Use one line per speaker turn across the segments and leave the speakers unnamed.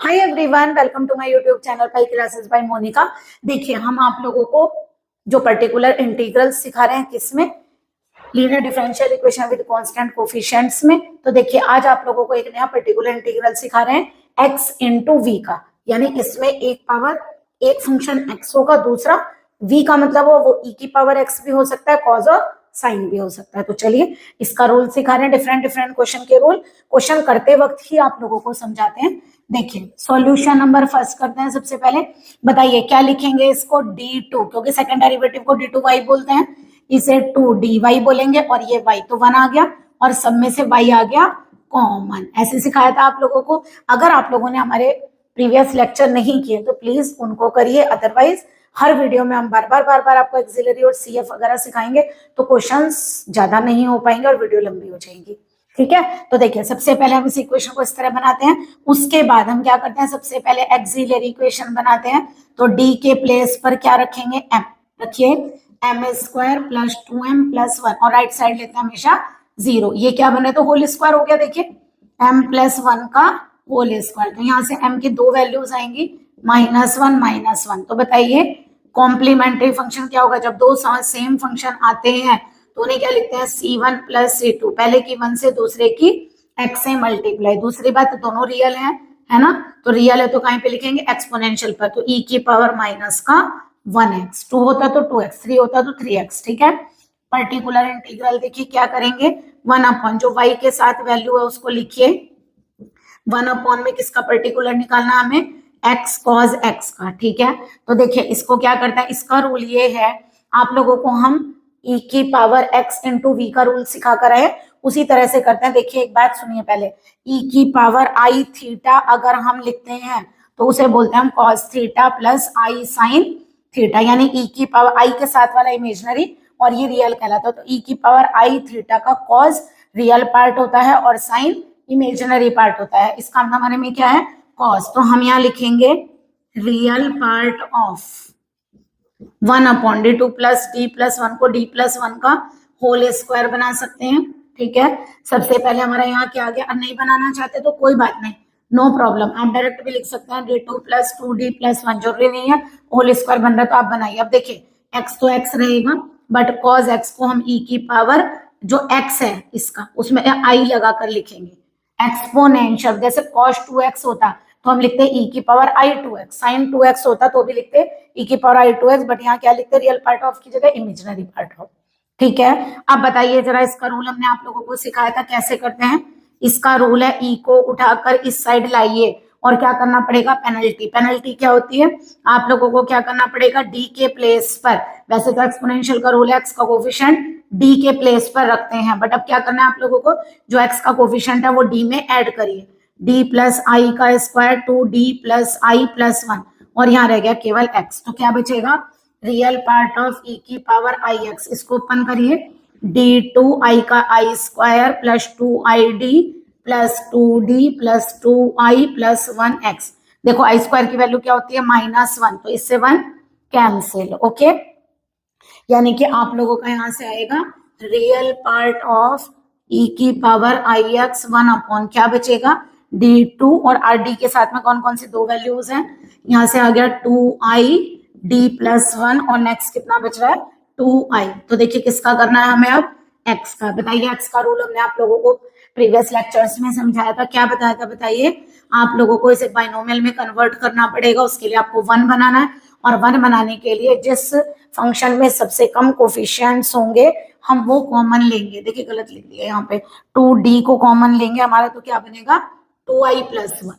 Hi everyone, welcome to my YouTube channel pi classes by Monica. देखिए, हम आप लोगों को जो पर्टिकुलर इंटीग्रल सिखा रहे हैं किसमें, linear differential equation with constant coefficients में। तो देखिए, आज आप लोगों को एक नया पर्टिकुलर इंटीग्रल सिखा रहे हैं x इंटू वी का, यानी इसमें एक पावर एक फंक्शन x होगा, दूसरा v का मतलब वो e की पावर x भी हो सकता है, कॉस और साइन भी हो सकता है। तो चलिए इसका रूल सिखा रहे हैं, डिफरेंट डिफरेंट क्वेश्चन के रूल। क्वेश्चन करते वक्त ही आप लोगों को समझाते हैं। देखिए, सॉल्यूशन नंबर फर्स्ट करते हैं। सबसे पहले बताइए क्या लिखेंगे इसको, d2, क्योंकि सेकंड डेरिवेटिव को d2y बोलते हैं, इसे 2dy बोलेंगे और ये y तो 1 आ गया और सब में से y आ गया कॉमन। ऐसे सिखाया था आप लोगों को। अगर आप लोगों ने हमारे प्रीवियस लेक्चर नहीं किए तो प्लीज उनको करिए, अदरवाइज हर वीडियो में हम बार बार आपको एक्सिलरी और सीएफ वगैरह सिखाएंगे तो क्वेश्चंस ज्यादा नहीं हो पाएंगे और वीडियो लंबी हो जाएगी। ठीक है, तो देखिए सबसे पहले हम इस इक्वेशन को इस तरह बनाते हैं, उसके बाद हम क्या करते हैं, सबसे पहले एक्सिलरी इक्वेशन बनाते हैं। तो डी के प्लेस पर क्या रखेंगे, एम रखिए, M square plus 2m plus 1 और राइट साइड लेते हैं हमेशा 0। ये क्या बने, तो होल स्क्वायर हो गया। देखिए m प्लस 1 का होल स्क्वायर, तो यहाँ से m की दो वैल्यूज आएंगी, -1 तो बताइए कॉम्प्लीमेंट्री फंक्शन क्या होगा, जब दो सेम फंक्शन आते हैं तो उन्हें क्या लिखते हैं, c1 प्लस c2, पहले की 1 से दूसरे की x से मल्टीप्लाई। दूसरी बात, दोनों रियल है ना, तो रियल है तो कहीं पे लिखेंगे एक्सपोनेंशियल पर, तो e की पावर माइनस का 1x, 2 होता तो 2x, 3 होता तो 3x। ठीक है, पर्टिकुलर इंटीग्रल देखिए क्या करेंगे, 1 अपॉन जो y के साथ वैल्यू है उसको लिखिए, 1 अपॉन में किसका पर्टिकुलर निकालना हमें, x cos x का। ठीक है, तो देखिए इसको क्या करता है, इसका रूल ये है, आप लोगों को हम e की पावर x इंटू वी का रूल सिखा कर आए, उसी तरह से करते हैं। देखिए एक बात सुनिए पहले, e की पावर i थीटा अगर हम लिखते हैं तो उसे बोलते हैं हम cos theta plus i sin theta, यानी e की पावर i के साथ वाला इमेजनरी और ये रियल कहलाता है। तो e की पावर i थीटा का cos रियल पार्ट होता है और साइन इमेजिनरी पार्ट होता है, इसका हमारे में क्या है, cos। तो हम यहाँ लिखेंगे real part of 1 upon D 2 plus D plus 1 को डी प्लस 1 का होल स्क्वायर बना सकते हैं। ठीक है, सबसे पहले हमारा यहाँ क्या आ गया, नहीं बनाना चाहते तो कोई बात नहीं, नो प्रॉब्लम, आप डायरेक्ट भी लिख सकते हैं, डी 2 प्लस 2डी प्लस 1, जरूरी नहीं है होल स्क्वायर बन रहा है तो आप बनाइए। अब देखिए x तो x रहेगा, बट cos x को हम e की पावर जो x है इसका उसमें i लगा कर लिखेंगे, एक्सपोनेंशियल। जैसे cos 2x होता तो हम लिखते e की power i 2x, sin 2x होता तो भी लिखते e की पावर i 2x, बट यहाँ क्या लिखते, रियल पार्ट ऑफ की जगह इमेजिनरी पार्ट ऑफ। ठीक है, अब बताइए जरा, इसका रूल हमने आप लोगों को सिखाया था कैसे करते हैं। इसका रूल है e को उठाकर इस साइड लाइए और क्या करना पड़ेगा, पेनल्टी। पेनल्टी क्या होती है, आप लोगों को क्या करना पड़ेगा, d के प्लेस पर, वैसे तो एक्सपोनेंशियल का रूल है x का कोफिशिएंट d के प्लेस पर रखते हैं, बट अब क्या करना है आप लोगों को, जो x का कोफिशिएंट है वो d में ऐड करिए, d प्लस आई का स्क्वायर 2d प्लस आई प्लस 1 और यहाँ रह गया केवल x, तो क्या बचेगा, रियल पार्ट ऑफ e की पावर आई एक्स। इसको ओपन करिए, d2i का I square plus 2id plus 2d plus 2i plus 1x। देखो आई स्क्वायर की वैल्यू क्या होती है, -1, तो इससे 1 कैंसिल। ओके, यानी कि आप लोगों का यहां से आएगा रियल पार्ट ऑफ e की पावर आई एक्स 1 अपॉन क्या बचेगा, d2 और rd के साथ में कौन कौन सी दो वैल्यूज हैं, यहाँ से आ गया 2i d प्लस 1 और नेक्स्ट कितना बच रहा है, 2i। तो देखिए किसका करना है हमें अब, x का। बताइए x का रूल हमने आप लोगों को प्रीवियस लेक्चर्स में समझाया था, क्या बताया था बताइए, आप लोगों को इसे बाइनोमियल में कन्वर्ट करना पड़ेगा, उसके लिए आपको 1 बनाना है और 1 बनाने के लिए जिस फंक्शन में सबसे कम कोफिशिएंट्स होंगे हम वो कॉमन लेंगे। देखिए गलत लिख दिया यहाँ पे, 2d को कॉमन लेंगे हमारा, तो क्या बनेगा 2i प्लस 1,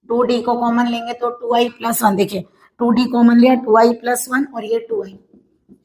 2d को कॉमन लेंगे तो 2i प्लस 1, देखिए 2d कॉमन लिया 2i प्लस 1 और ये 2i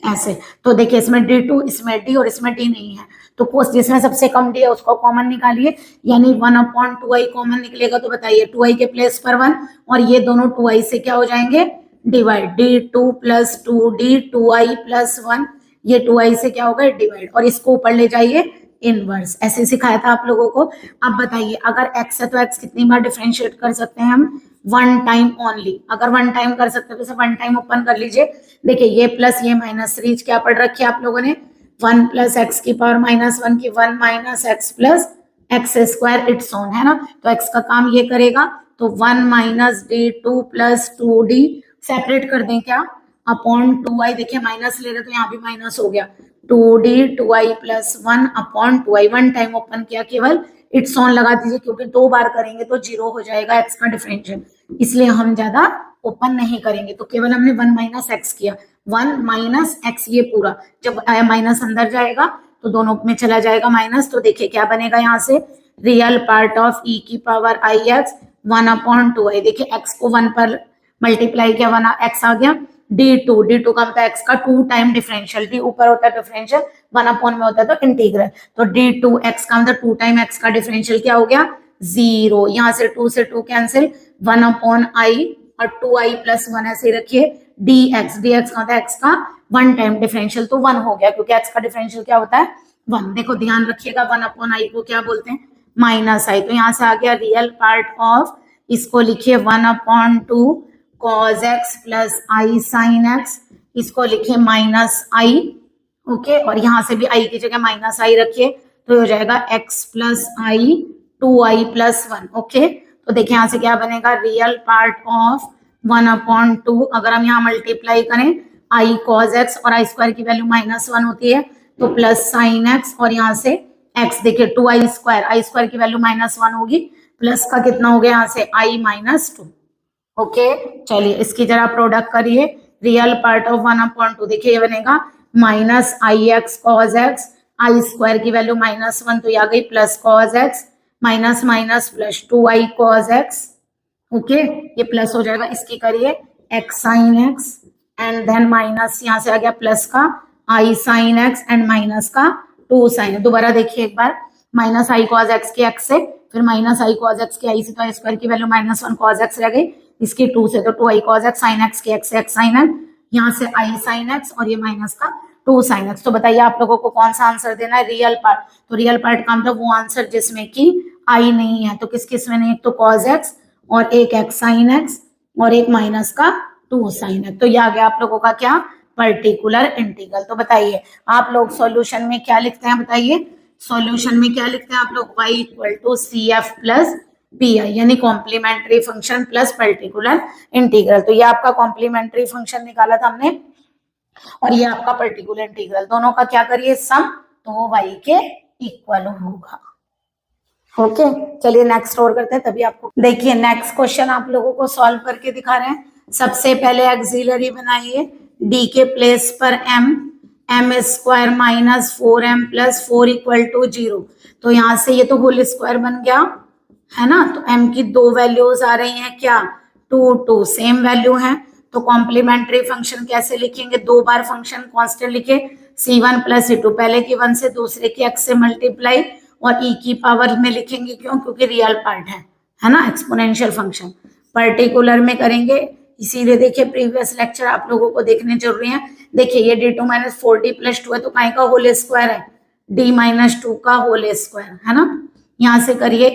ऐसे। तो देखिए इसमें d2, इसमें d और इसमें d नहीं है, तो जिसमें सबसे कम d है उसको कॉमन निकालिए, यानी 1 अपॉन 2i कॉमन निकलेगा, तो बताइए 2i के प्लेस पर 1 और ये दोनों 2i से क्या हो जाएंगे, divide, d2 plus 2d 2i plus 1, ये 2i से क्या होगा, डिवाइड, और इसको ऊपर ले जाइए इनवर्स। ऐसे सिखाया था आप लोगों को। अब बताइए अगर x है तो x कितनी बार डिफरेंशिएट कर सकते हैं हम, 1 टाइम ओनली। अगर 1 टाइम कर सकते हैं तो इसे 1 टाइम ओपन कर लीजिए, देखिए ये प्लस ये माइनस, सीरीज क्या पढ़ रखी है आप लोगों ने, 1 प्लस एक्स की पावर -1 की 1 minus x plus x square its own, है ना, तो x का काम ये करेगा, तो 1 minus D two plus 2d separate कर दें क्या, अपॉन 2i। देखिए माइनस ले रहे तो यहाँ भी माइनस हो गया, 2d 2i plus 1 upon 2i। 1 time open किया, केवल इट्स ऑन लगा दीजिए क्योंकि 2 बार करेंगे तो 0 हो जाएगा x का डिफरेंशियल, इसलिए हम ज्यादा ओपन नहीं करेंगे। तो केवल हमने 1 माइनस एक्स किया, 1 माइनस एक्स ये पूरा, जब माइनस अंदर जाएगा तो दोनों में चला जाएगा माइनस। तो देखिए क्या बनेगा यहाँ से, रियल पार्ट ऑफ e की power I x 1 upon 2i। देखिए x को 1 पर मल्टीप्लाई किया, 1 x आ गया, d2 का मतलब x का 2 टाइम डिफरेंशियल, d ऊपर होता है डिफरेंशियल, 1 अपॉन में होता है तो इंटीग्रल, तो d2x का मतलब 2 टाइम x का डिफरेंशियल क्या हो गया 0। यहाँ से 2 से 2 कैंसिल, 1 अपॉन i और 2i प्लस 1 ऐसे रखिए, dx का मतलब x का 1 टाइम डिफरेंशियल, तो 1 हो गया क्योंकि x का डिफरेंशियल क्या होता है 1। देखो ध्यान रखिएगा, 1 अपॉन i को क्या बोलते हैं माइनस i। तो यहाँ से आ गया रियल पार्ट ऑफ, इसको लिखिए 1 upon 2 cos x plus i sin x, इसको लिखिए माइनस i। ओके, और यहाँ से भी i की जगह माइनस i रखिए, तो हो जाएगा x plus i 2i plus 1। Okay, तो देखिए यहाँ से क्या बनेगा, रियल पार्ट ऑफ 1 अपॉन 2, अगर हम यहाँ मल्टीप्लाई करें i cos x और i स्क्वायर की वैल्यू माइनस 1 होती है तो प्लस साइन x, और यहाँ से x देखिए 2i स्क्वायर की वैल्यू माइनस 1 होगी, प्लस का कितना हो गया यहाँ से i माइनस 2। ओके, चलिए इसकी जरा प्रोडक्ट करिए, रियल पार्ट ऑफ 1 अपॉन 2, देखिए ये बनेगा minus i x cos x, i square की वैल्यू माइनस 1 तो ये आ गई plus cos x, minus minus plus 2i cos x. Okay, ये प्लस हो जाएगा, इसकी करिए x sine x and then minus यहाँ से आ गया प्लस का i sine x and minus का 2 साइन। दोबारा देखिए एक बार, माइनस आई कॉज एक्स के x से, फिर माइनस आई कॉज एक्स के i से, तो आई स्क्वायर की वैल्यू माइनस 1 कॉज एक्स रह गई, इसकी 2 से तो 2i cos x, sine x के x से x साइन एक्स, यहाँ से i साइन एक्स और ये माइनस का 2 साइन एक्स। तो बताइए आप लोगों को कौन सा आंसर देना है, रियल पार्ट। तो रियल पार्ट का मतलब वो आंसर जिसमें कि i नहीं है, तो किस किस में नहीं, एक तो कॉज एक्स और एक एक्स साइन एक्स और एक माइनस का 2 साइन एक्स। तो ये आ गया आप लोगों का क्या, पर्टिकुलर इंटीग्रल। तो बताइए आप लोग सॉल्यूशन में क्या लिखते हैं, बताइए सॉल्यूशन में क्या लिखते हैं आप लोग, y equal to C F plus P I, यानी complementary function plus particular integral. तो ये आपका कॉम्प्लीमेंट्री फंक्शन निकाला था हमने और ये आपका पर्टिकुलर इंटीग्रल, दोनों का क्या करिए सम, तो वो y के इक्वल होगा। ओके, चलिए नेक्स्ट और करते हैं, तभी आपको देखिए नेक्स्ट क्वेश्चन आप लोगों को सॉल्व करके दिखा रहे हैं। सबसे पहले एक्सिलरी बनाइए, d के प्लेस पर m square minus 4m plus 4 equal to 0। तो यहाँ से ये तो होल स्क्वायर बन गया है ना, तो m की 2 वैल्यूज आ रही हैं क्या, 2 सेम वैल्यू है। तो कॉम्प्लीमेंट्री फंक्शन कैसे लिखेंगे, 2 बार फंक्शन कांस्टेंट लिखे, c1 प्लस c2, पहले की 1 से दूसरे की x से मल्टीप्लाई और e की पावर में लिखेंगे, क्यों, क्योंकि रियल पार्ट है ना, एक्सपोनेंशियल फंक्शन। पर्टिकुलर में करेंगे, इसीलिए देखिए प्रीवियस लेक्चर आप लोगों को देखने जरूरी है। देखिए ये d2 माइनस 4d प्लस 2 है, तो काहे का होल स्क्वायर है, d माइनस 2 का होल स्क्वायर है ना। यहाँ से करिए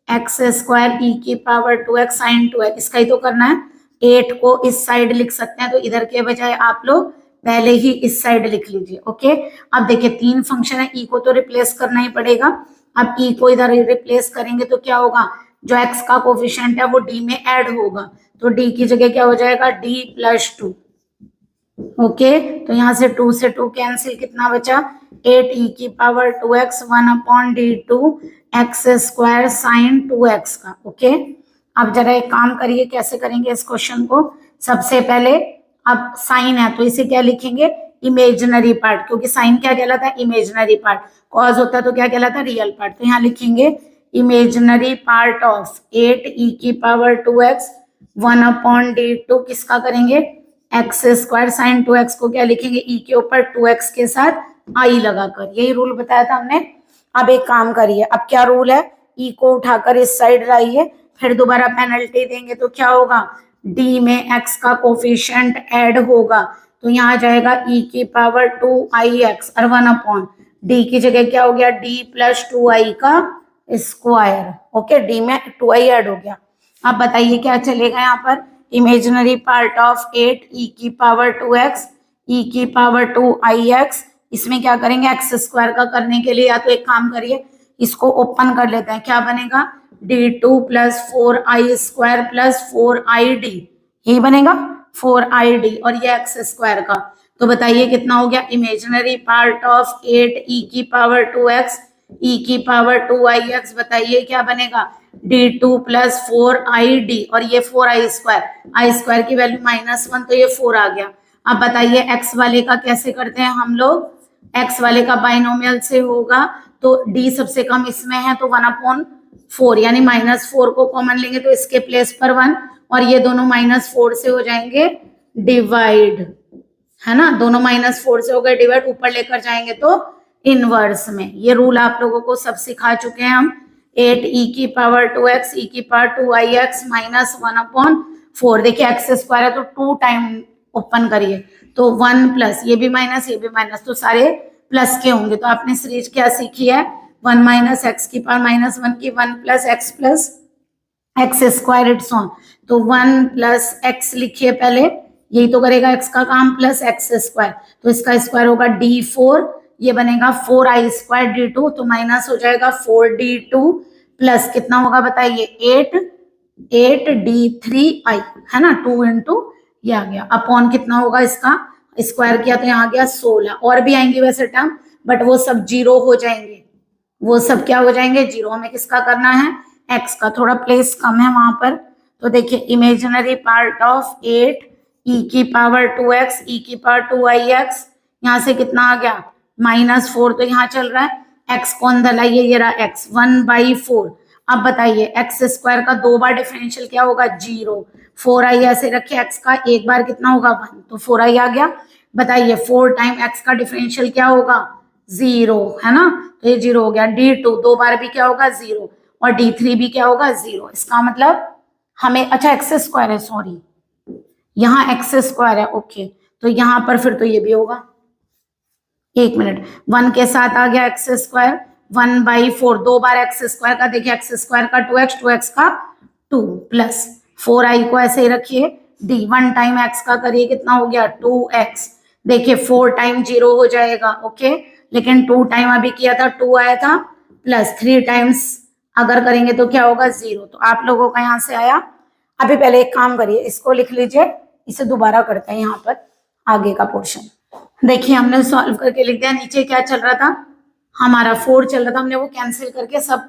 8x स्क्वायर e की पावर 2x साइन 2x, इसका ही तो करना है। 8 को इस साइड लिख सकते हैं, तो इधर के बजाय आप लोग पहले ही इस साइड लिख लीजिए। ओके, अब देखिए 3 फंक्शन है, e को तो रिप्लेस करना ही पड़ेगा। अब e को इधर रिप्लेस करेंगे तो क्या होगा, जो x का कोफिशिएंट है वो d में ऐड होगा, तो d की जगह क्या हो जाएगा d प्लस 2। ओके, तो यहाँ से 2 से 2 कैंसिल, कितना बचा 8e की power 2x 1 upon d2 x square sine 2x का। ओके, अब जरा एक काम करिए, कैसे करेंगे इस क्वेश्चन को। सबसे पहले अब साइन है तो इसे क्या लिखेंगे, इमेजिनरी पार्ट, क्योंकि साइन क्या कहलाता है, इमेजिनरी पार्ट। कॉज होता है तो क्या कहलाता है, रियल पार्ट। तो यहाँ लिखेंगे इमेजिनरी पार्ट ऑफ 8e की पावर 2x 1 अपॉन d2 किसका करेंगे, एक्स स्क्वायर साइन 2x को क्या लिखेंगे, e के ऊपर 2x के साथ i लगाकर, यही रूल बताया था हमने। अब एक काम करिए, अब क्या रूल है, e को उठाकर इस साइड लाइए, फिर दोबारा पेनल्टी देंगे तो क्या होगा, d में x का कोफिशिएंट ऐड होगा, तो यहाँ जाएगा e की पावर 2ix और 1 अपॉन d की जगह क्या हो गया, d प्लस 2i का स्क्वायर। ओके, d में 2i ऐड हो गया। अब बताइए क्या चलेगा यहाँ पर, इमेजिनरी पार्ट ऑफ 8e की पावर 2x e की पावर 2ix, इसमें क्या करेंगे, एक्स स्क्वायर का करने के लिए या तो एक काम करिए इसको ओपन कर लेते हैं, क्या बनेगा d2 plus 4i² plus 4id, यही बनेगा 4id, और ये एक्स स्क्वायर का। तो बताइए कितना हो गया, इमेजिनरी पार्ट ऑफ 8e की पावर 2x e की पावर 2ix, बताइए क्या बनेगा, d2 प्लस 4id, और ये 4i² की वैल्यू -1, तो ये 4 आ गया। अब बताइए x वाले का कैसे करते हैं हम लोग, x वाले का बाइनोमियल से होगा, तो d सबसे कम इसमें है तो 1/4, यानी -4 को कॉमन लेंगे तो इसके प्लेस पर 1, और ये दोनों -4 से हो जाएंगे डिवाइड, है ना, दोनों -4 से हो गए डिवाइड, ऊपर लेकर जाएंगे तो इनवर्स में। ये रूल आप लोगों को सब सिखा चुके हैं हम। 8e की पावर 2x e की पावर 2ix -1/4, देखिए x² है तो 2 टाइम ओपन करिए तो 1 प्लस, ये भी माइनस ये भी माइनस, तो सारे प्लस के होंगे। तो आपने सीरीज क्या सीखी है, 1 - x की पावर -1 की 1 प्लस x² इट्स ऑन, तो 1 प्लस x लिखिए पहले, यही तो करेगा x का काम, प्लस x², तो इसका स्क्वायर होगा d4, ये बनेगा 4i² d2, तो माइनस हो जाएगा 4d2 प्लस कितना होगा बताइए 8d3i, है ना, 2 इंटू ये आ गया, अपॉन कितना होगा, इसका स्क्वायर किया तो यहाँ आ गया 16, और भी आएंगे वैसे टर्म, बट वो सब जीरो हो जाएंगे, वो सब क्या हो जाएंगे, जीरो। हमें किसका करना है, x का, थोड़ा प्लेस कम है वहां पर। तो देखिए इमेजिनरी पार्ट ऑफ 8e की पावर 2x e की पावर 2ix, यहाँ से कितना आ गया -4, तो यहाँ चल रहा है, x को अंदर लाइए, ये रहा x 1/4। अब बताइए x² का 2 बार डिफरेंशियल क्या होगा 0, 4i ऐसे रखे, x का एक बार कितना होगा 1, तो 4i आ गया। बताइए 4 टाइम x का डिफरेंशियल क्या होगा 0, है ना, तो ये 0 हो गया। d2 2 बार भी क्या होगा 0, और d3 भी क्या होगा 0, इसका मतलब हमें, अच्छा x² है, सॉरी यहाँ x² है, ओके, तो यहाँ पर फिर तो ये भी होगा, 1 मिनट, 1 के साथ आ गया x², 1/4, 2 बार x² का, देखिए x² का 2x का 2 प्लस 4i को ऐसे ही रखिए, d 1 टाइम x का करिए, कितना हो गया 2x, देखिए 4 टाइम 0 हो जाएगा, ओके, लेकिन 2 टाइम अभी किया था 2 आया था, प्लस 3 टाइम्स अगर करेंगे तो क्या होगा 0, तो आप लोगों का यहाँ से आया। अभी पहले एक काम करिए, इसको लिख लीजिए, इसे दोबारा करते हैं यहाँ पर आगे का पोर्शन। देखिए हमने सॉल्व करके लिख दिया, नीचे क्या चल रहा था हमारा 4 चल रहा था, हमने वो कैंसिल करके सब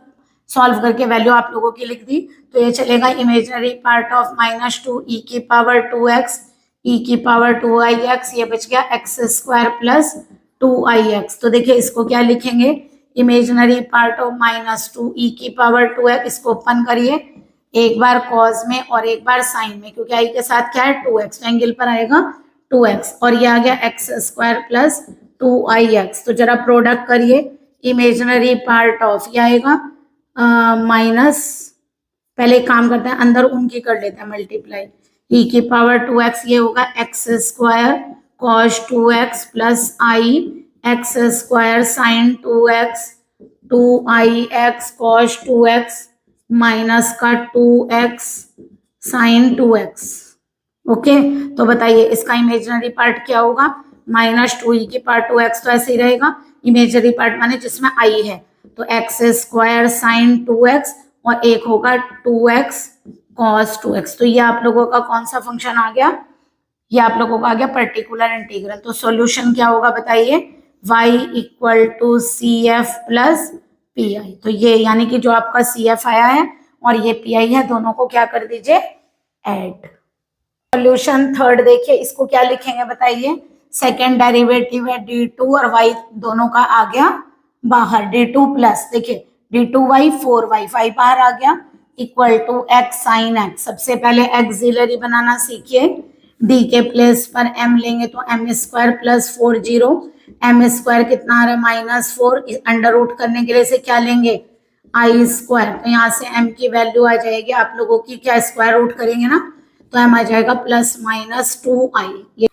सॉल्व करके वैल्यू आप लोगों की लिख दी। तो ये चलेगा इमेजिनरी पार्ट ऑफ -2e की पावर 2x e की पावर 2ix, ये बच गया x² प्लस 2ix। तो देखिए इसको क्या लिखेंगे, इमेजिनरी पार्ट ऑफ -2e की पावर 2x, इसको ओपन करिए, एक बार कॉज में और एक बार साइन में, क्योंकि आई के साथ क्या है 2x, एंगल पर आएगा 2x, और ये आ गया x² प्लस 2ix। तो जरा प्रोडक्ट करिए, इमेजिनरी पार्ट ऑफ ये आएगा माइनस, पहले एक काम करते हैं अंदर उनकी कर लेते हैं मल्टीप्लाई, e की पावर 2x, ये होगा x² cos 2x plus i x² sin 2x 2ix cos 2x minus का 2x sin 2x, ओके। तो बताइए इसका इमेजिनरी पार्ट क्या होगा, -2e की पावर 2x, तो ऐसे ही रहेगा, इमेजिनरी पार्ट माने जिसमें i है, तो x² sin 2x, और एक होगा 2x cos 2x। तो ये आप लोगों का कौन सा फंक्शन आ गया, ये आप लोगों का आ गया पर्टिकुलर इंटीग्रल। तो सॉल्यूशन क्या होगा बताइए, y = CF प्लस PI। तो ये यानी कि जो आपका CF आया है और ये PI है, दोनों को क्या कर दीजिए ऐड। सॉल्यूशन थर्ड देखिए, इसको क्या लिखेंगे बताइए, सेकेंड डेरिवेटिव है d2 और y दोनों का आ गया बाहर, d2 प्लस, देखिए d2y 4y 5 बाहर आ गया, equal to x sin x। सबसे पहले एक्सिलरी बनाना सीखिए, d के प्लेस पर m लेंगे तो m² प्लस 4 0, m² कितना आ रहा है -4, अंडर रूट करने के लिए से क्या लेंगे i², तो यहाँ से m की वैल्यू आ जाएगी आप लोगों की, क्या स्क्वायर रूट करेंगे ना, तो m आ जाएगा +-2i, ये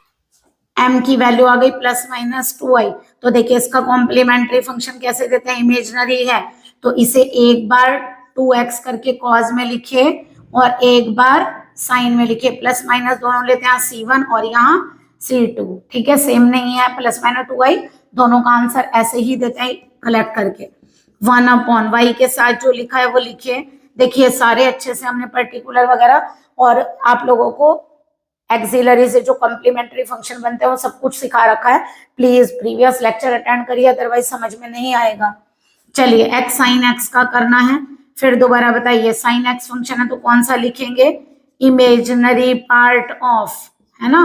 m की वैल्यू आ गई +-2i। तो देखिए इसका कॉम्प्लीमेंट्री फंक्शन कैसे देते हैं, इमेजिनरी है तो इसे एक बार 2x करके कॉज में लिखिए और एक बार साइन में लिखिए, प्लस माइनस दोनों लेते हैं, C1 और यहाँ C2, ठीक है, सेम नहीं है, +-2i, दोनों का आंसर ऐसे ही देते हैं कलेक्ट करके। 1/y के साथ जो लिखा है वो लिखिए, देखिए सारे अच्छे से हमने पर्टिकुलर वगैरह और आप लोगों को एक्सिलरी से जो कॉम्प्लीमेंट्री फंक्शन बनते हैं वो सब कुछ सिखा रखा है। प्लीज प्रीवियस लेक्चर अटेंड करिए, अदरवाइज समझ में नहीं आएगा। चलिए एक्स साइन एक्स का करना है, फिर दोबारा बताइए साइन एक्स फंक्शन है तो कौन सा लिखेंगे, इमेजिनरी पार्ट ऑफ, है ना,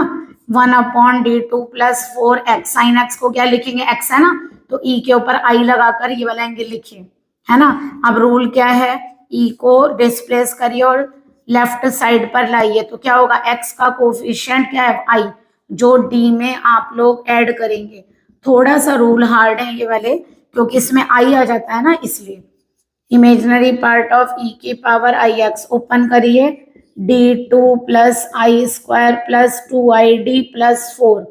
1/d2 + 4x। साइन एक्स को क्या लिखेंगे, x है ना, तो e के ऊपर i लगाकर ये वाला एंगल लिखिए, है ना। अब रूल क्या है, e को डिस्प्लेस करिए और लेफ्ट साइड पर लाइए, तो क्या होगा, x का कोफिशिएंट क्या है, i, जो d में आप लोग ऐड करेंगे। थोड़ा सा रूल हार्ड है ये वाले, क्योंकि इसमें i आ जाता है ना, इसलिए। इमेजिनरी पार्ट ऑफ e की पावर ix, ओपन करिए, d2 + i² + 2id + 4,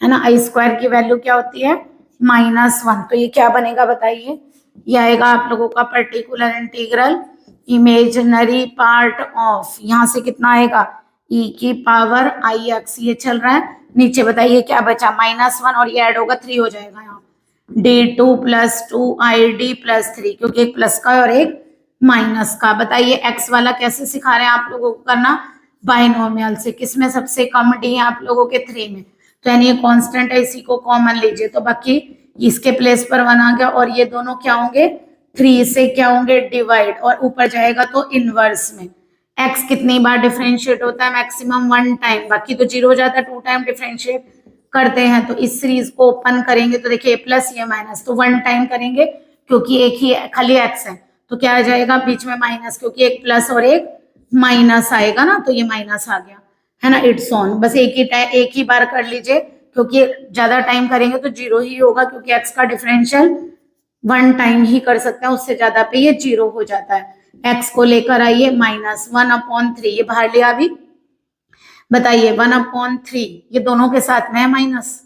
है ना। i² की वैल्यू क्या होती है, -1, तो ये क्या बनेगा बताइए, ये आएगा आप लोगों का particular integral imaginary part of, यहां से कितना आएगा, e की पावर ix, ये चल रहा है, नीचे बताइए क्या बचा, -1 और ये ऐड होगा 3 हो जाएगा यहाँ, d2 + 2id + 3, क्योंकि एक प्लस का और एक माइनस का। बताइए x वाला कैसे सिखा रहे हैं आप लोगों को करना, बाइनोमियल से। किसमें सबसे कम d है आप लोगों के, 3 में, तो यानी ये कांस्टेंट है, इसी को कॉमन लीजिए, तो बाकी इसके प्लेस पर 1 आ गया, और ये दोनों क्या होंगे, 3 से क्या होंगे, डिवाइड, और ऊपर जाएगा तो इनवर्स में। x कितनी बार डिफरेंशिएट होता है, मैक्सिमम 1 टाइम, बाकी तो 0 हो जाता है, 2 टाइम डिफरेंशिएट करते हैं। तो इस सीरीज को ओपन करेंगे तो देखिए प्लस ये माइनस, तो 1 टाइम करेंगे क्योंकि एक ही खाली x है, तो क्या आ जाएगा बीच में माइनस, क्योंकि एक प्लस और एक माइनस आएगा ना, तो ये माइनस आ गया, है ना। इट्स ऑन, बस एक ही बार कर लीजिए, क्योंकि ज्यादा टाइम करेंगे तो 0 ही होगा, क्योंकि x का डिफरेंशियल 1 टाइम ही कर सकते हैं, उससे ज्यादा पे ये 0 हो जाता है। x को लेकर आइए -1/3, ये बाहर लिया अभी, बताइए 1/3, ये दोनों के साथ में है माइनस,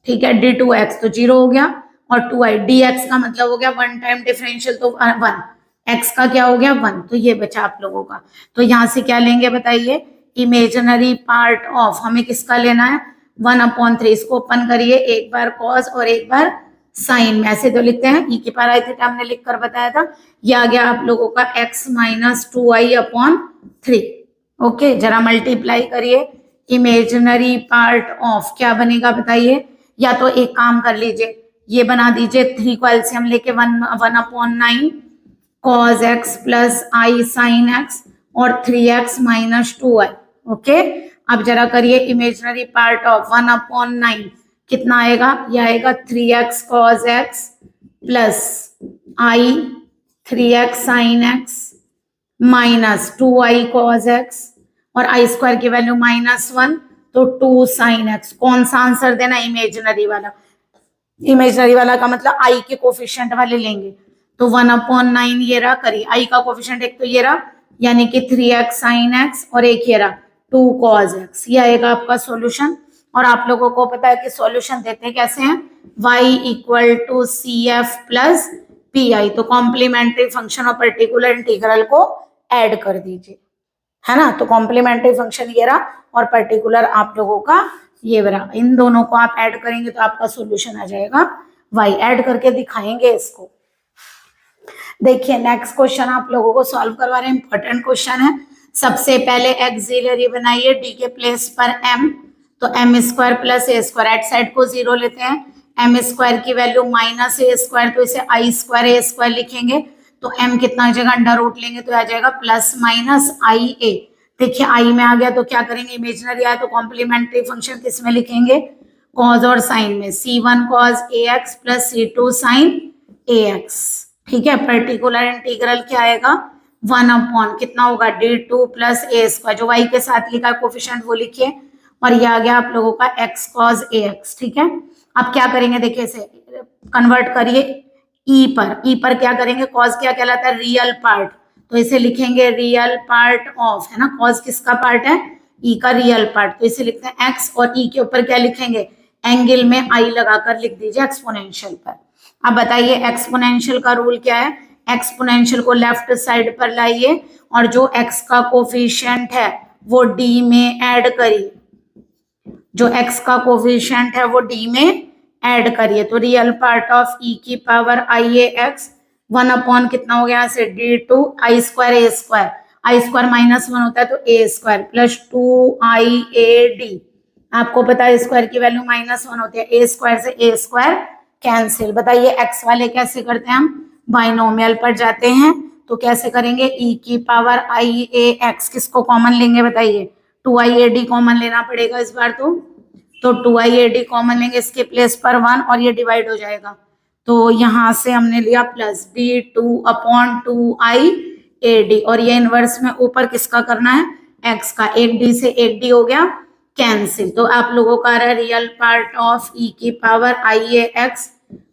ठीक है, d2x तो 0 हो गया, और 2i, dx का मतलब हो गया 1 टाइम डिफरेंशियल, तो 1, x का क्या हो गया 1, तो ये बचा आप लोगों का। तो यहां से क्या लेंगे बताइए, इमेजिनरी पार्ट ऑफ, हमें किसका लेना है, 1/3, इसको ओपन करिए, एक बार कॉस और एक बार साइन में, ऐसे तो लिखते हैं, e की पावर आई थीटा हमने लिख कर बताया था, ये आ गया आप लोगों का x - 2i/3। ओके, जरा मल्टीप्लाई करिए, इमेजिनरी पार्ट ऑफ क्या बनेगा बताइए, या तो एक काम कर लीजिए, ये बना दीजिए, 3 को एलसीएम लेके 1/9 cos x + i sin x और 3x - 2i। ओके, अब जरा करिए इमेजिनरी पार्ट ऑफ 1/9, कितना आएगा, ये आएगा 3x cos x + i 3x sin x - 2i cos x, और i² की वैल्यू -1, तो 2 sin x। कौन सा आंसर देना, इमेजिनरी वाला, इमेजिनरी वाला का मतलब i के कोफिशिएंट वाले लेंगे, तो 1/9 ये रहा, करिए i का कोफिशिएंट एक तो ये रहा, यानी कि 3x sin x, और एक ये रहा 2 cos x, ये आएगा आपका सॉल्यूशन। और आप लोगों को पता है कि सॉल्यूशन देते कैसे हैं, y = CF + PI, तो कॉम्प्लीमेंट्री फंक्शन और पर्टिकुलर इंटीग्रल को ऐड कर दीजिए, है ना। तो कॉम्प्लीमेंट्री फंक्शन ये रहा और पर्टिकुलर आप लोगों का ये रहा, इन दोनों को आप ऐड करेंगे तो आपका सॉल्यूशन आ जाएगा y। ऐड करके दिखाएंगे इसको। देखिए नेक्स्ट क्वेश्चन आप लोगों को सॉल्व करवा रहे हैं, इंपॉर्टेंट क्वेश्चन है। सबसे पहले एक्सिलरी बनाइए, d के प्लेस पर m, तो m² + a², राइट साइड को 0 लेते हैं, m² की वैल्यू -a², तो इसे i² a² लिखेंगे, तो m कितना जगह अंडर रूट लेंगे तो आ जाएगा +-ia। देखिए i में आ गया तो क्या करेंगे, इमेजिनरी आया तो कॉम्प्लीमेंट्री फंक्शन किस में लिखेंगे, कॉस और साइन में, c1 cos ax + c2 sin ax, ठीक है। पर्टिकुलर इंटीग्रल क्या आएगा, 1/ कितना होगा, d2 + a², जो y के साथ लिखा कोफिशिएंट वो लिखिए, और ये आ गया आप लोगों का x cos ax, ठीक है। अब क्या करेंगे, देखिए इसे कन्वर्ट करिए e पर क्या करेंगे, cos क्या कहलाता है, रियल पार्ट, तो इसे लिखेंगे रियल पार्ट ऑफ, है ना, cos किसका पार्ट है, e का रियल पार्ट, तो इसे लिखते हैं x, और e के ऊपर क्या लिखेंगे, एंगल में i लगाकर लिख दीजिए एक्सपोनेंशियल पर। अब बताइए एक्सपोनेंशियल का रूल क्या है, एक्सपोनेंशियल को लेफ्ट साइड पर लाइए, और जो x का कोफिशिएंट है वो d में ऐड करिए, जो x का कोफिशिएंट है वो d में ऐड करिए, तो रियल पार्ट ऑफ e की पावर iax 1 अपॉन कितना हो गया यहाँ से d2 आई स्क्वायर ए स्क्वायर, आई स्क्वायर -1 होता है तो ए स्क्वायर प्लस 2i_a_d। आपको पता है स्क्वायर की वैल्यू -1 होती है, ए स्क्वायर से ए स्क्वायर कैंसिल। बताइए एक्स वाले कैसे करते हैं, हम बाइनोमियल पर जाते हैं तो कैसे करेंगे, e की पावर i_a_x किसको कॉमन लेंगे बताइए, 2i_a_d कॉमन लेना पड़ेगा इस बार तो 2i_a_d कॉमन लेंगे, इसके प्लेस पर 1 और ये डिवाइड हो जाएगा तो यहाँ से हमने लिया प्लस d2 अपॉन 2i_a_d और ये इनवर्स में ऊपर किसका करना है, x का, एक d से एक d हो गया कैंसिल। तो आप लोगों का रहा रियल पार्ट ऑफ e की पावर i_a_x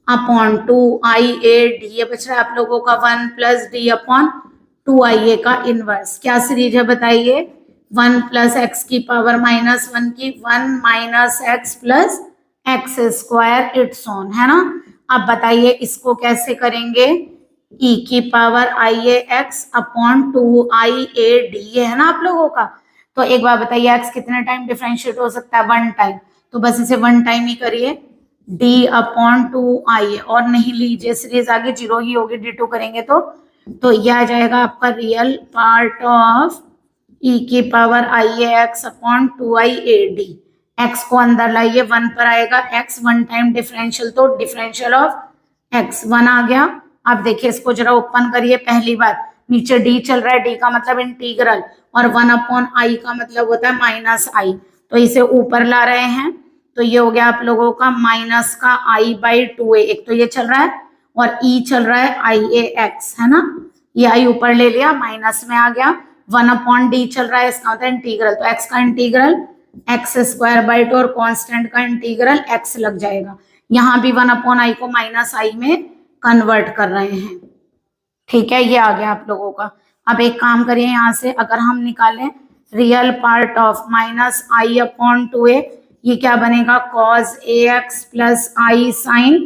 अपॉन 2i_a_d, ये बच रहा है आप लोगों का 1 प्लस d अपॉन 2i_a का इनवर्स। क्या सीरीज है बताइए, 1 प्लस एक्स की पावर -1 की 1 minus x plus x square its on, है ना। अब बताइए इसको कैसे करेंगे, e की पावर i_a_x अपॉन 2i_a_d, ये है ना आप लोगों का। तो एक बार बताइए x कितने टाइम डिफरेंशिएट हो सकता है, 1 टाइम, तो बस इसे 1 टाइम ही करिए, d अपॉन 2i और नहीं लीजिए सीरीज आगे 0 ही होगी, d2 करेंगे तो यह आ जाएगा आपका रियल पार्ट ऑफ e की power i_a_x upon 2i_a_d। x को अंदर लाइए, 1 पर आएगा x, 1 टाइम डिफरेंशियल तो डिफरेंशियल ऑफ x 1 आ गया। अब देखिए इसको जरा ओपन करिए, पहली बार नीचे d चल रहा है, d का मतलब इंटीग्रल और 1 अपॉन i का मतलब होता है -i, तो इसे ऊपर ला रहे हैं तो ये हो गया आप लोगों का माइनस का i/2a, एक तो ये चल रहा है और e चल रहा है i_a_x, है ना, ये i ऊपर ले लिया माइनस में आ गया, 1 अपॉन d चल रहा है, इसका होता है इंटीग्रल, तो x का इंटीग्रल x² और कांस्टेंट का इंटीग्रल x लग जाएगा। यहाँ भी 1 अपॉन i को -i में कन्वर्ट कर रहे हैं, ठीक है, ये आ गया आप लोगों का। अब एक काम करिए, यहाँ से अगर हम निकालें real part of -i upon 2a, ये क्या बनेगा, cos ax plus i sin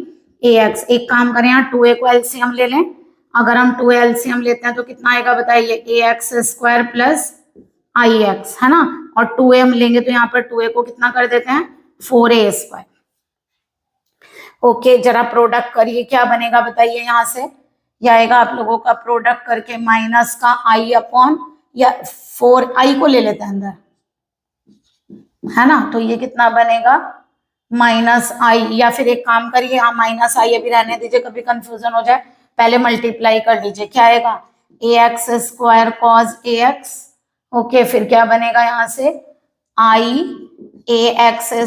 ax। एक काम करें, यहाँ 2a को एलसीएम ले लें, अगर हम 2a एलसीएम लेते हैं तो कितना आएगा बताइए, ax² प्लस ix, है ना, और 2a हम लेंगे तो यहाँ पर 2a को कितना कर देते हैं, 4a²। ओके, जरा प्रोडक्ट करिए, क्या बनेगा बताइए, यहाँ से यह आएगा आप लोगों का प्रोडक्ट करके माइनस का i अपॉन, या 4i को ले लेते हैं अंदर, है ना, तो ये कितना बनेगा -i, या फिर एक काम करिए, हाँ -i अभी रहने दीजिए, कभी कंफ्यूजन हो जाए, पहले मल्टीप्लाई कर लीजिए, क्या आएगा ax² cos ax, ओके, फिर क्या बनेगा यहाँ से i_ax²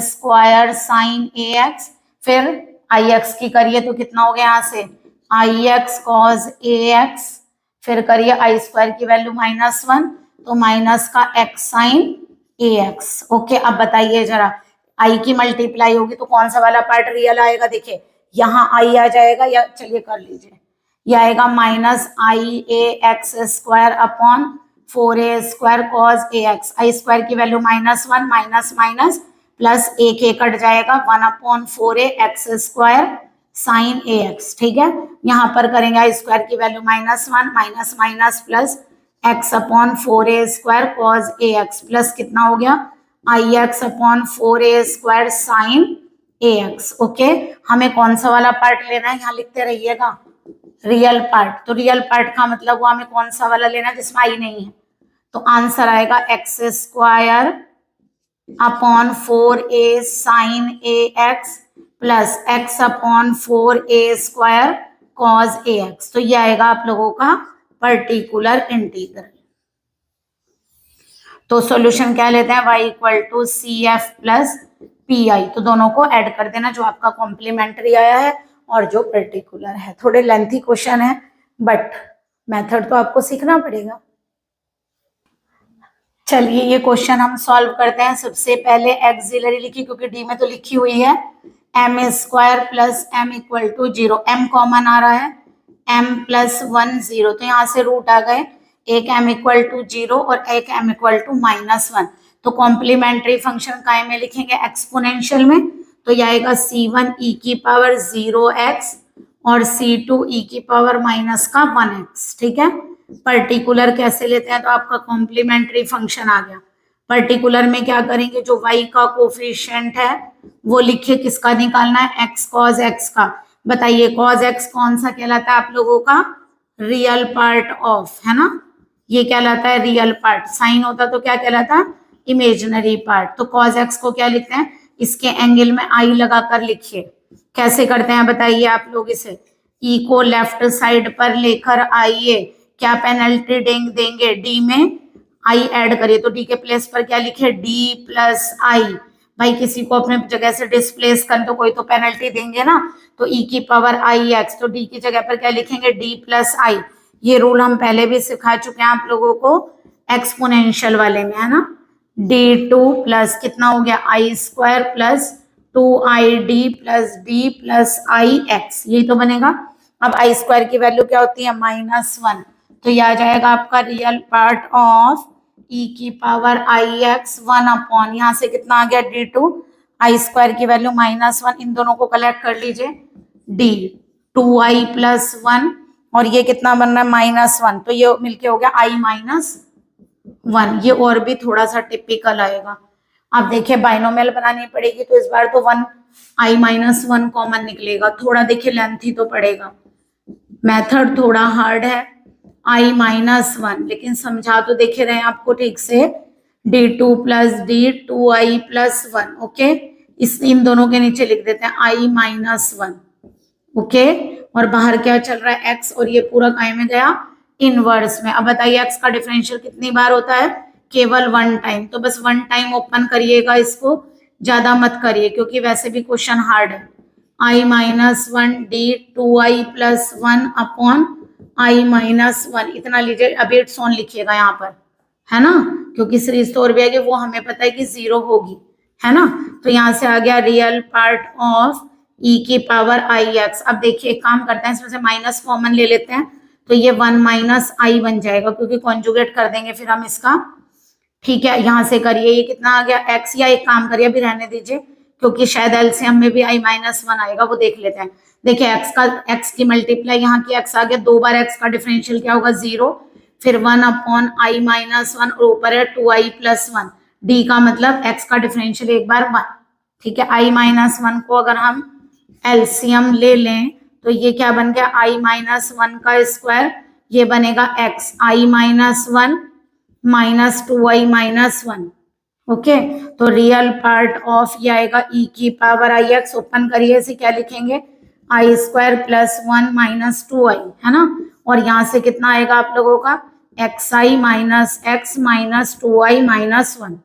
sin ax, फिर ix की करिए तो कितना हो गया यहाँ से ix cos ax, फिर करिए i² की वैल्यू -1 तो माइनस का x sin ax। ओके, अब बताइए जरा i की मल्टीप्लाई होगी तो कौन सा वाला पार्ट रियल आएगा, देखिए यहाँ i आ जाएगा, या चलिए कर लीजिए, यह आएगा -i_ax² upon 4a² cos ax, i² की वैल्यू -1 माइनस माइनस प्लस एक कट जाएगा, 1 अपॉन 4ax² sin ax, ठीक है, यहाँ पर करेंगे i² की value -1 minus minus plus x upon 4a² cos ax plus कितना हो गया ix upon 4a² sin ax। Okay, हमें कौन सा वाला पार्ट लेना है, यहाँ लिखते रहिएगा रियल पार्ट, तो रियल पार्ट का मतलब वो हमें कौन सा वाला लेना है जिसमें i नहीं है, तो आंसर आएगा x² upon 4a sin ax plus x upon 4a² cos ax, तो ये आएगा आप लोगों का पर्टिकुलर इंटीग्रल। तो सॉल्यूशन क्या लेते हैं, y = cf प्लस pi, तो दोनों को ऐड कर देना, जो आपका कॉम्प्लीमेंट्री आया है और जो पर्टिकुलर है। थोड़े लेंथी क्वेश्चन है बट मेथड तो आपको सीखना पड़ेगा। चलिए ये क्वेश्चन हम सॉल्व करते हैं। सबसे पहले एक्सिलरी लिखी, क्योंकि डी में तो लिखी हुई है m² plus m = 0, m common आ रहा है, m + 1 0, तो यहाँ से रूट आ गए, एक m = 0 और एक m = -1, तो कॉम्प्लीमेंट्री फंक्शन काय में लिखेंगे, एक्सपोनेंशियल में, तो यह आएगा c1 e की पावर 0x और c2 e की पावर -1x, ठीक है। पर्टिकुलर कैसे लेते हैं, तो आपका कॉम्प्लीमेंट्री फंक्शन आ गया। पर्टिकुलर में क्या करेंगे, जो y का कोफिशिएंट है वो लिखिए, किसका निकालना है, x cos x का, बताइए कॉज एक्स कौन सा कहलाता है आप लोगों का? रियल पार्ट ऑफ, है ना, ये कहलाता है रियल पार्ट। साइन होता तो क्या कहलाता? Imaginary part. तो कॉज एक्स को क्या लिखते हैं? इसके एंगल में आई लगाकर लिखिए। कैसे करते हैं बताइए आप लोग इसे? ई को लेफ्ट साइड पर लेकर आइए, क्या पेनल्टी देंगे? डी में आई ऐड करिए, तो डी के प्लेस पर क्या लिखे? डी प्लस आई। भाई किसी को अपने जगह से डिस्प्लेस कर तो कोई तो पेनल्टी देंगे ना, तो ई की पावर आई एक्स, तो डी की जगह पर क्या लिखेंगे? डी प्लस आई। ये रूल हम पहले भी सिखा चुके हैं आप लोगों को एक्सपोनेंशियल वाले में, है ना। डी टू प्लस कितना हो गया? I square plus 2id plus D plus I x, यही तो बनेगा। अब आई स्क्वायर की वैल्यू क्या होती है? -1, तो ये आ जाएगा आपका रियल पार्ट ऑफ ई की पावर आई एक्स 1 अपॉन, यहाँ से कितना आ गया? d2, आई स्क्वायर की वैल्यू -1, इन दोनों को कलेक्ट कर लीजिए, d 2i प्लस 1, और ये कितना बन रहा है? -1, तो ये मिलके हो गया i-1। ये और भी थोड़ा सा टिपिकल आएगा। अब देखिए बाइनोमियल बनानी पड़ेगी, तो इस बार तो 1i-1 कॉमन निकलेगा, थोड़ा देखिए लेंथी तो पड़ेगा, मेथड थोड़ा हार्ड है। i-1, लेकिन समझा तो देखे रहे हैं आपको ठीक से, d2 plus D 2i plus 1, okay. इन दोनों के नीचे लिख देते हैं i-1, ओके। और बाहर क्या चल रहा है? x, और ये पूरा काय में गया? इनवर्स में। अब बताइए x का डिफरेंशियल कितनी बार होता है? केवल 1 टाइम, तो बस 1 टाइम ओपन करिएगा इसको, ज्यादा मत करिए क्योंकि वैसे भी क्वेश्चन हार्ड है। i-1 D 2i plus 1 upon i-1, इतना लीजिए। अब इट्स ऑन लिखिएगा यहाँ पर, है ना, क्योंकि सीरीज तो और भी आएगी, वो हमें पता है कि 0 होगी, है ना। तो यहाँ से आ गया रियल पार्ट ऑफ ई की पावर आई एक्स। अब देखिए एक काम करते हैं, इसमें से माइनस कॉमन ले लेते हैं, तो ये 1 माइनस आई बन जाएगा, क्योंकि कॉन्जुगेट कर देंगे फिर हम इसका, ठीक है। यहाँ से करिए, ये कितना आ गया? x, या एक काम करिए अभी रहने दीजिए क्योंकि शायद एलसीएम में भी i-1 आएगा, वो देख लेते हैं। देखिए x की मल्टीप्लाई यहाँ की x आ गया, 2 बार x का डिफरेंशियल क्या होगा? 0, फिर 1 अपॉन i-1, और ऊपर है 2i प्लस 1, d का मतलब x का डिफरेंशियल एक बार 1, ठीक है। i-1 को अगर हम एलसीएम ले लें तो ये क्या बन गया? i-1 का स्क्वायर, ये बनेगा x, i-1 minus 2i-1, okay. तो रियल पार्ट ऑफ ये आएगा e की पावर आई एक्स, ओपन करिए इसे, क्या लिखेंगे? आई स्क्वायर प्लस 1 माइनस 2i, है ना। और यहाँ से कितना आएगा आप लोगों का? xi minus x minus 2i minus 1।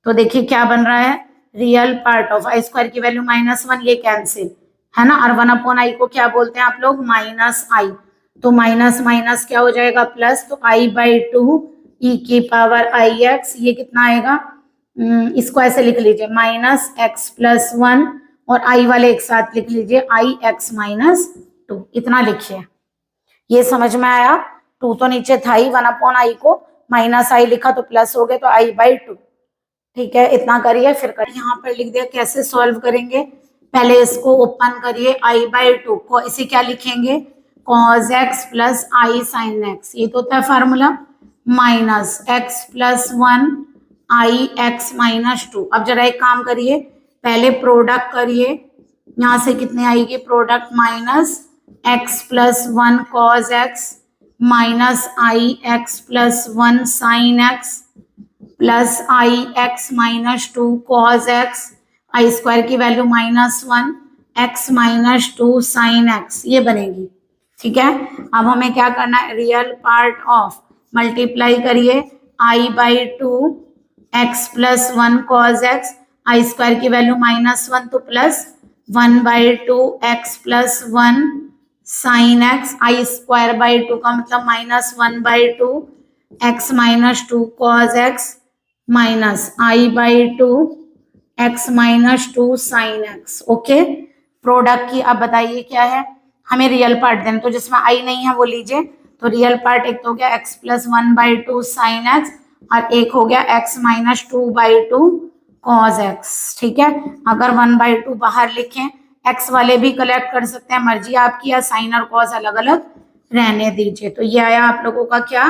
तो देखिए क्या बन रहा है? Real part of I square की वैल्यू -1, ये कैंसिल, है ना। और 1 अपॉन आई को क्या बोलते हैं आप लोग? माइनस आई, तो माइनस माइनस क्या हो जाएगा? प्लस, तो i/2 ई की पावर आई एक्स, ये कितना आएगा? इसको ऐसे लिख लीजिए, -x प्लस 1, और आई वाले एक साथ लिख लीजिए, i(x - 2), इतना लिखिए। ये समझ में आया? 2 तो नीचे था ही, 1 अपॉन आई को -i लिखा तो प्लस हो गया, तो i/2, ठीक है। इतना करिए, फिर करिए, यहाँ पर लिख दिया। कैसे सॉल्व करेंगे? पहले इसको ओपन करिए, i/2 को इसे क्या लिखेंगे? cos x plus i sin x, ये तो होता है formula, minus x plus 1 i(x - 2). अब जरा एक काम करिए, पहले प्रोडक्ट करिए, यहाँ से कितने आएगी product? -x plus 1 cos x minus i(x plus 1 sin x plus i(x - 2 cos x, आई स्क्वायर की वैल्यू -1 x - 2 sin x, ये बनेगी, ठीक है। अब हमें क्या करना है? रियल पार्ट ऑफ मल्टीप्लाई करिए, i/2 x plus 1 cos x, आई स्क्वायर की वैल्यू -1 तो plus 1/2 x plus 1 sin x, I square by 2 का मतलब -1/2 x - 2 cos x minus i/2 x - 2 sin x, okay. Product की अब बताइए क्या है? हमें रियल पार्ट देना, तो जिसमें आई नहीं है वो लीजिए। तो रियल पार्ट एक तो हो गया x प्लस 1/2 sin x, और एक हो गया x - 2/2 cos x, ठीक है। अगर 1/2 बाहर लिखें, x वाले भी कलेक्ट कर सकते हैं, मर्जी आपकी, या साइन और cos अलग अलग रहने दीजिए। तो ये आया आप लोगों का क्या?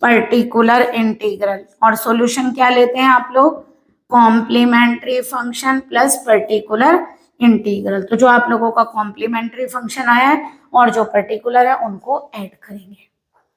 Particular integral. और सॉल्यूशन क्या लेते हैं आप लोग? Complementary function plus particular integral. तो जो आप लोगों का कॉम्प्लीमेंट्री फंक्शन आया है और जो पर्टिकुलर है उनको ऐड करेंगे।